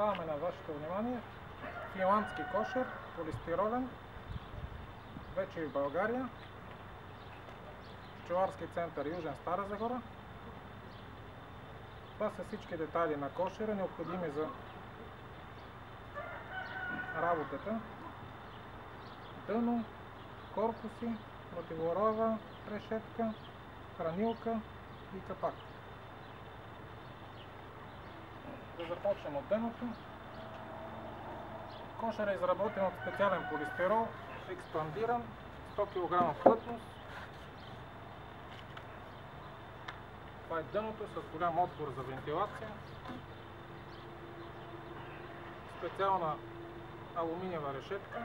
представяме на вашето внимание финландски кошер, полистиролен, вече и в България, пчеларски център Южен, Стара Загора. Това са всички детайли на кошера, необходими за работата. Дъно, корпуси, противороева решетка, хранилка и капак. Да започнем от дъното. Кошер е изработен от специален полистирол, експандиран, 100 кг плътност. Това е дъното с голям отвор за вентилация. Специална алуминиева решетка,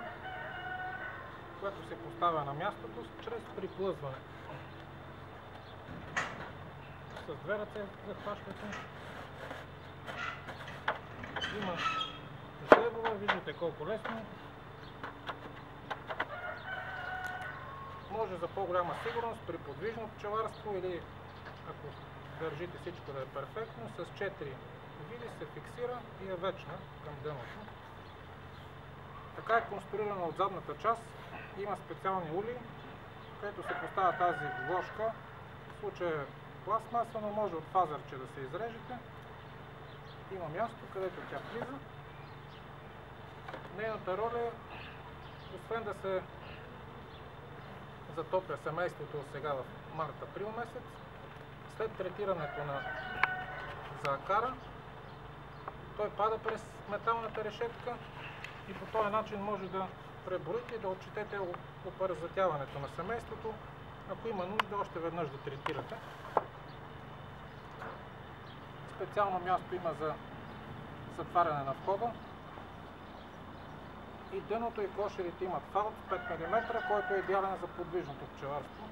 която се поставя на мястото чрез приплъзване. С две ръце захващате. Има жлебове, виждате колко лесно. Може за по-голяма сигурност при подвижно пчеларство или ако държите всичко да е перфектно, с 4 види се фиксира и е вечна към дъното. Така е конструирана от задната част. Има специални улии, където се поставя тази ложка. В случая е пластмаса, но може от фазърче да се изрежете. Има място, където тя влиза. Нейната роля е, освен да се затопля семейството сега в март-април месец, след третирането на заакара, той пада през металната решетка и по този начин може да преброите и да отчетете опаразотяването на семейството. Ако има нужда, още веднъж да третирате. Специално място има за затваряне на входа. И дъното и кошерите имат фалт 5 мм, който е идеален за подвижното пчеларство.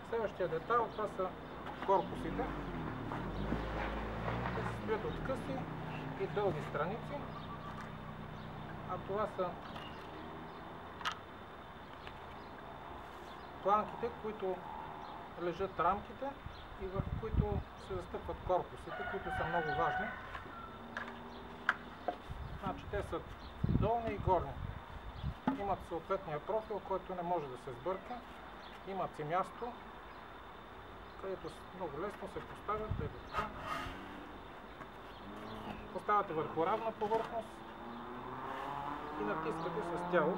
Следващия детайл, това са корпусите. Те се стоят от къси и дълги страници. А това са планките, които лежат рамките и в които се застъпват корпусите, които са много важни. Значи те са долни и горни. Имат съответния профил, който не може да се сбърка. Имат си място, където много лесно се поставят. Поставяте върху равна повърхност и натискате с тяло.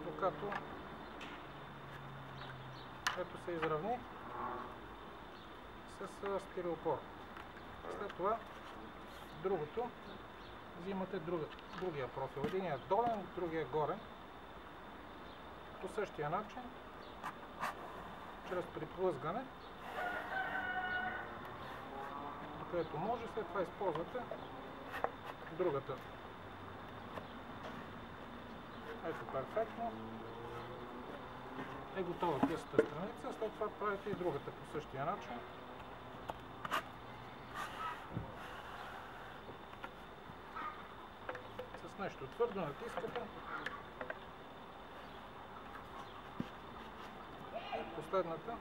Докато ето се изравни с стиреопор. След това другото взимате другия профил. Единият е долен, другия горен. По същия начин, чрез приплъзгане, докъдето може, след това използвате другата. Ето перфектно. Е готова късата страница, след това правите и другата по същия начин. С нещо твърдо натискате. И последната.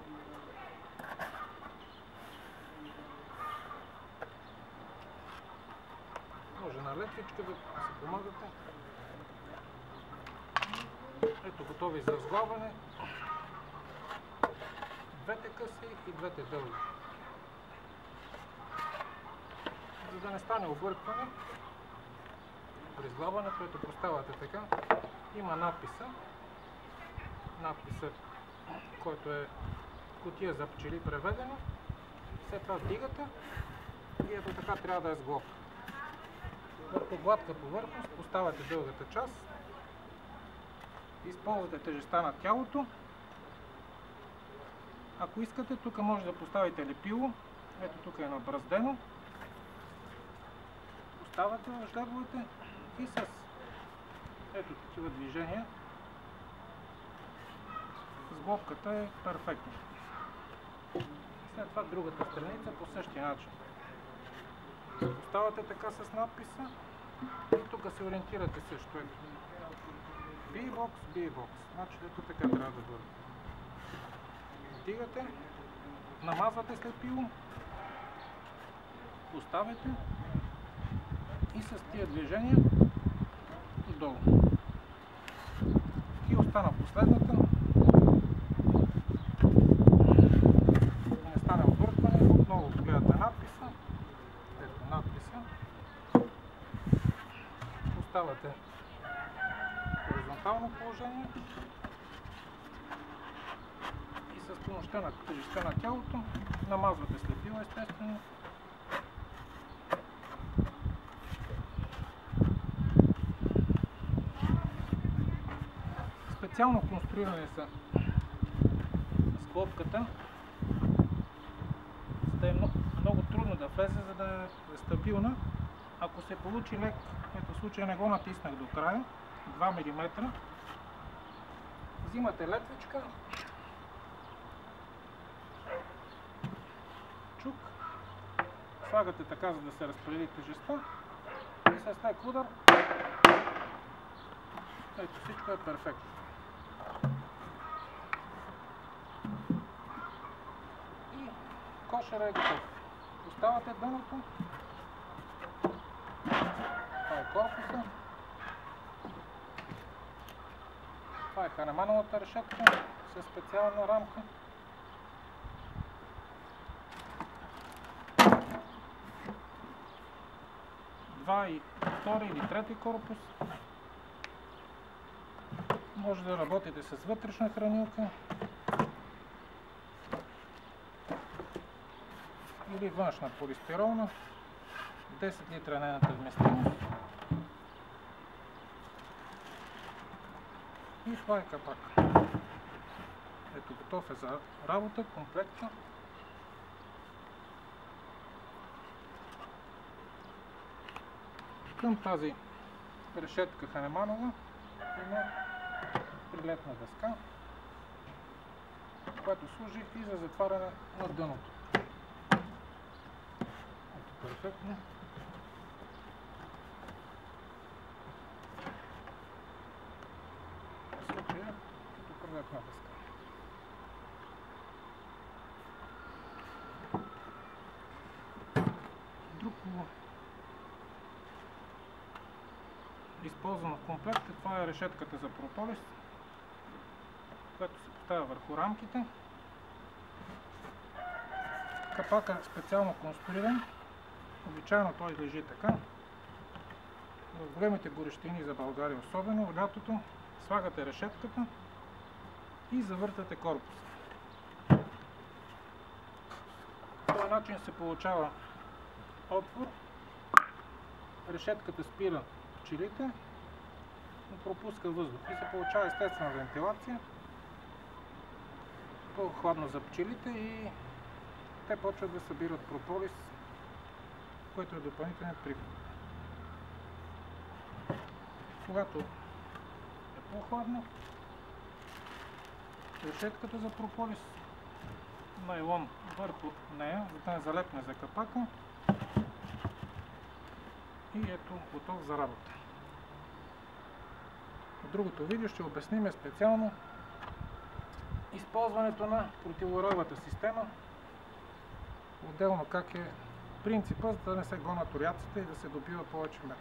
Може на летвичка да се помагате. Ето готови за сглобване. Двете къси и двете дълги. За да не стане объркване, при сглобването, ето поставяте така, има надписа. Надписът, който е кутия за пчели преведено. След това вдигате и ето така трябва да е сглоб. Върху гладка повърхност поставяте дългата част. Използвате тежестта на тялото. Ако искате, тук може да поставите лепило. Ето тук е набраздено. Поставяте в жлебовете и с ето такива движения сглобката е перфектна. След това другата страница по същия начин. Поставяте така с надписа и тук се ориентирате също. B-box, B-box. Значи ето така трябва да бъде. вдигате, намазвате слепило, поставяте и с тия движения долу. И остана последната. Не стане объркване, отново гледате надписа. Ето надписа. Поставяте хоризонтално положение и с помощта на тежестта на тялото намазвате слепило, естествено. Специално конструирани са склопката, за да е много трудно да влезе, за да е стабилна. Ако се получи лек, ето в случая не го натиснах до края, 2 мм, взимате летвичка, чук, слагате така, за да се разпредели тежестта и с лек удар, ето всичко е перфектно. И кошера е готов. Оставате дъното. Това е корпуса. Това е ханемановата решетка със специална рамка. Два и втори или трети корпус. Може да работите с вътрешна хранилка или външна полистиролна, 10 литра нейната вместимост. И това е капак. Ето, готов е за работа, комплекта. Към тази решетка ханеманова има прилепна дъска, която служи и за затваряне на дъното. Ето, перфектно. В случая като прилепна дъска. Друг използван в комплект, това е решетката за прополис, която се поставя върху рамките. Капака е специално конструиран, обичайно той лежи така. В големите горещини за България, особено в лятото, слагате решетката и завъртате корпуса. По този начин се получава отвор, решетката спира пчелите, но пропуска въздух и се получава естествена вентилация, по-хладно за пчелите и те почват да събират прополис, който е допълнителен приход. Когато е по-хладно, решетката за прополис, найлон върху нея, за да не залепне за капака и ето готов за работа. В другото видео ще обясним специално използването на противороевата система, отделно как е принципът, за да не се гонят оряците и да се добива повече мед.